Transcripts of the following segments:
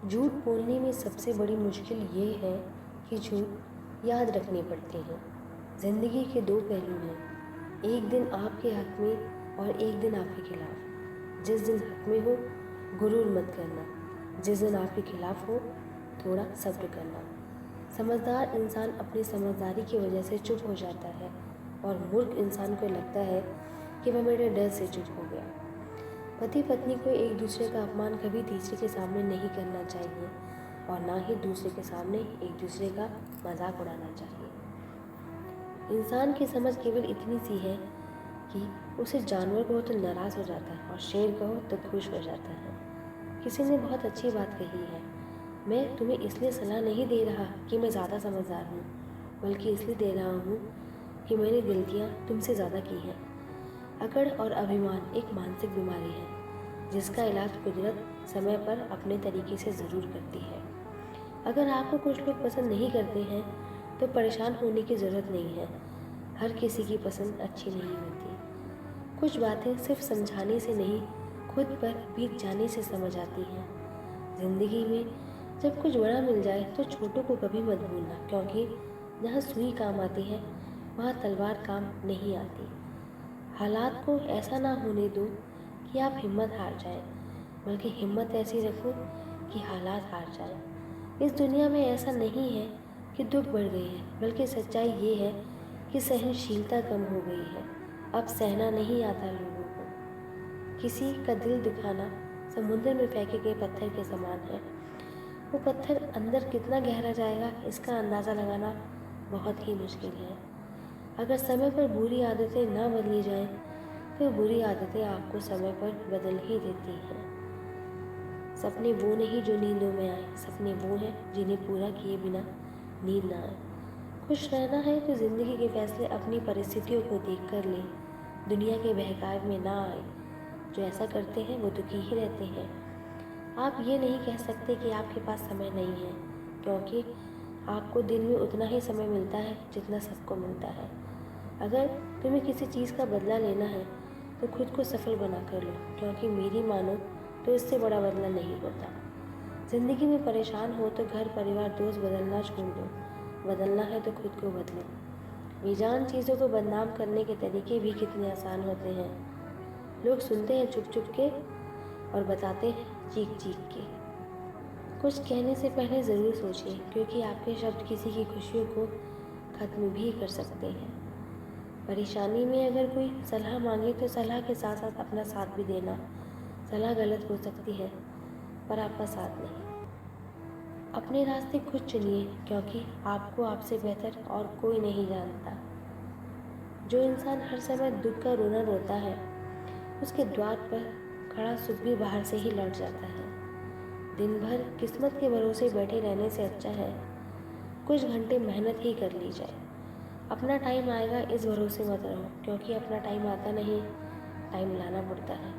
झूठ बोलने में सबसे बड़ी मुश्किल ये है कि झूठ याद रखने पड़ते हैं। ज़िंदगी के दो पहलू हैं, एक दिन आपके हक में और एक दिन आपके खिलाफ। जिस दिन हक में हो गुरूर मत करना, जिस दिन आपके खिलाफ हो थोड़ा सब्र करना। समझदार इंसान अपनी समझदारी की वजह से चुप हो जाता है और मूर्ख इंसान को लगता है कि वह मेरे डर से चुप हो गया। पति पत्नी को एक दूसरे का अपमान कभी तीसरे के सामने नहीं करना चाहिए और ना ही दूसरे के सामने एक दूसरे का मजाक उड़ाना चाहिए। इंसान की समझ केवल इतनी सी है कि उसे जानवर कहो तो नाराज़ हो जाता है और शेर कहो तो खुश हो जाता है। किसी ने बहुत अच्छी बात कही है, मैं तुम्हें इसलिए सलाह नहीं दे रहा कि मैं ज़्यादा समझदार हूँ, बल्कि इसलिए दे रहा हूँ कि मैंने गलतियाँ तुमसे ज़्यादा की हैं। अकड़ और अभिमान एक मानसिक बीमारी है जिसका इलाज कुदरत समय पर अपने तरीके से ज़रूर करती है। अगर आपको कुछ लोग पसंद नहीं करते हैं तो परेशान होने की ज़रूरत नहीं है। हर किसी की पसंद अच्छी नहीं होती। कुछ बातें सिर्फ समझाने से नहीं, खुद पर बीत जाने से समझ आती हैं। ज़िंदगी में जब कुछ बड़ा मिल जाए तो छोटों को कभी मत भूलना, क्योंकि जहाँ सुई काम आती है वहाँ तलवार काम नहीं आती। हालात को ऐसा ना होने दो कि आप हिम्मत हार जाएं, बल्कि हिम्मत ऐसी रखो कि हालात हार जाएं। इस दुनिया में ऐसा नहीं है कि दुख बढ़ गई है, बल्कि सच्चाई ये है कि सहनशीलता कम हो गई है। अब सहना नहीं आता लोगों को। किसी का दिल दुखाना समुद्र में फेंके गए पत्थर के समान है। वो पत्थर अंदर कितना गहरा जाएगा इसका अंदाज़ा लगाना बहुत ही मुश्किल है। अगर समय पर बुरी आदतें ना बदली जाएं, तो बुरी आदतें आपको समय पर बदल ही देती हैं। सपने वो नहीं जो नींदों में आए, सपने वो हैं जिन्हें पूरा किए बिना नींद ना आए। खुश रहना है तो ज़िंदगी के फैसले अपनी परिस्थितियों को देख कर लें, दुनिया के बहकावे में ना आए। जो ऐसा करते हैं वो दुखी ही रहते हैं। आप ये नहीं कह सकते कि आपके पास समय नहीं है, क्योंकि आपको दिन में उतना ही समय मिलता है जितना सबको मिलता है। अगर तुम्हें किसी चीज़ का बदला लेना है तो खुद को सफल बना कर लो, क्योंकि मेरी मानो तो इससे बड़ा बदला नहीं होता। ज़िंदगी में परेशान हो तो घर परिवार दोस्त बदलना छोड़ दो, बदलना है तो खुद को बदलो। बेजान चीज़ों को बदनाम करने के तरीके भी कितने आसान होते हैं। लोग सुनते हैं चुप चुप के और बताते हैं चीख चीख के। कुछ कहने से पहले ज़रूर सोचिए, क्योंकि आपके शब्द किसी की खुशियों को ख़त्म भी कर सकते हैं। परेशानी में अगर कोई सलाह मांगे तो सलाह के साथ साथ अपना साथ भी देना। सलाह गलत हो सकती है पर आपका साथ नहीं। अपने रास्ते खुद चुनिए, क्योंकि आपको आपसे बेहतर और कोई नहीं जानता। जो इंसान हर समय दुख का रोना रोता है, उसके द्वार पर खड़ा सुख भी बाहर से ही लौट जाता है। दिन भर किस्मत के भरोसे बैठे रहने से अच्छा है कुछ घंटे मेहनत ही कर ली जाए। अपना टाइम आएगा इस भरोसे मत रहो, क्योंकि अपना टाइम आता नहीं, टाइम लाना पड़ता है।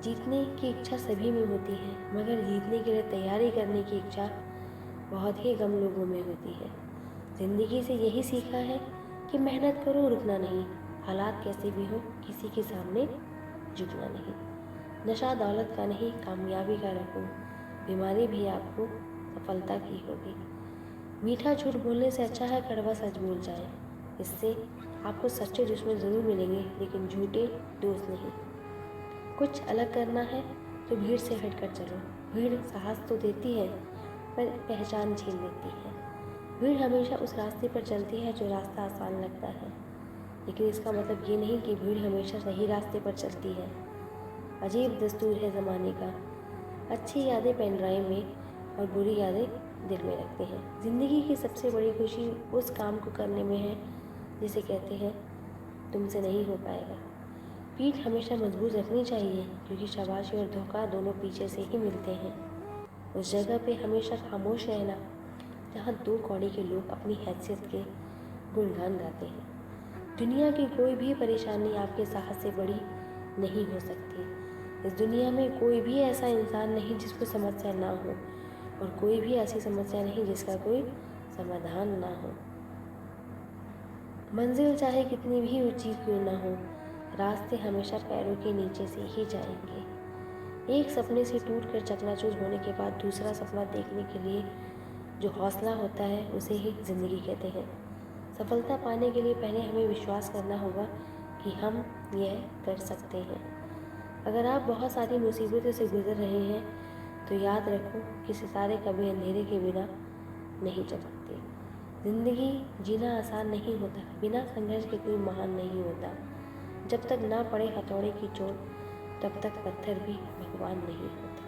जीतने की इच्छा सभी में होती है, मगर जीतने के लिए तैयारी करने की इच्छा बहुत ही कम लोगों में होती है। ज़िंदगी से यही सीखा है कि मेहनत करो, रुकना नहीं। हालात कैसे भी हो, किसी के सामने झुकना नहीं। नशा दौलत का नहीं, कामयाबी का रखो। बीमारी भी आपको सफलता की होगी। मीठा झूठ बोलने से अच्छा है कड़वा सच बोल जाए। इससे आपको सच्चे दुश्मन ज़रूर मिलेंगे, लेकिन झूठे दोस्त नहीं। कुछ अलग करना है तो भीड़ से हटकर चलो। भीड़ साहस तो देती है पर पहचान छीन लेती है। भीड़ हमेशा उस रास्ते पर चलती है जो रास्ता आसान लगता है, लेकिन इसका मतलब ये नहीं कि भीड़ हमेशा सही रास्ते पर चलती है। अजीब दस्तूर है ज़माने का। अच्छी यादें पेन ड्राइव में और बुरी यादें दिल में रखते हैं। ज़िंदगी की सबसे बड़ी खुशी उस काम को करने में है जिसे कहते हैं तुमसे नहीं हो पाएगा। पीठ हमेशा मजबूत रखनी चाहिए, क्योंकि शाबाशी और धोखा दोनों पीछे से ही मिलते हैं। उस जगह पे हमेशा खामोश रहना जहाँ दो कौड़ी के लोग अपनी हैसियत के गुणगान गाते हैं। दुनिया की कोई भी परेशानी आपके साहस से बड़ी नहीं हो सकती। इस दुनिया में कोई भी ऐसा इंसान नहीं जिसको समस्या ना हो, और कोई भी ऐसी समस्या नहीं जिसका कोई समाधान ना हो। मंजिल चाहे कितनी भी ऊंची क्यों ना हो, रास्ते हमेशा पैरों के नीचे से ही जाएंगे। एक सपने से टूटकर चकनाचूर होने के बाद दूसरा सपना देखने के लिए जो हौसला होता है उसे ही ज़िंदगी कहते हैं। सफलता पाने के लिए पहले हमें विश्वास करना होगा कि हम यह कर सकते हैं। अगर आप बहुत सारी मुसीबतों से गुजर रहे हैं तो याद रखो कि सितारे कभी अंधेरे के बिना नहीं चमकते। ज़िंदगी जीना आसान नहीं होता, बिना संघर्ष के कोई महान नहीं होता। जब तक ना पड़े हथौड़े की चोट तब तक पत्थर भी भगवान नहीं होता।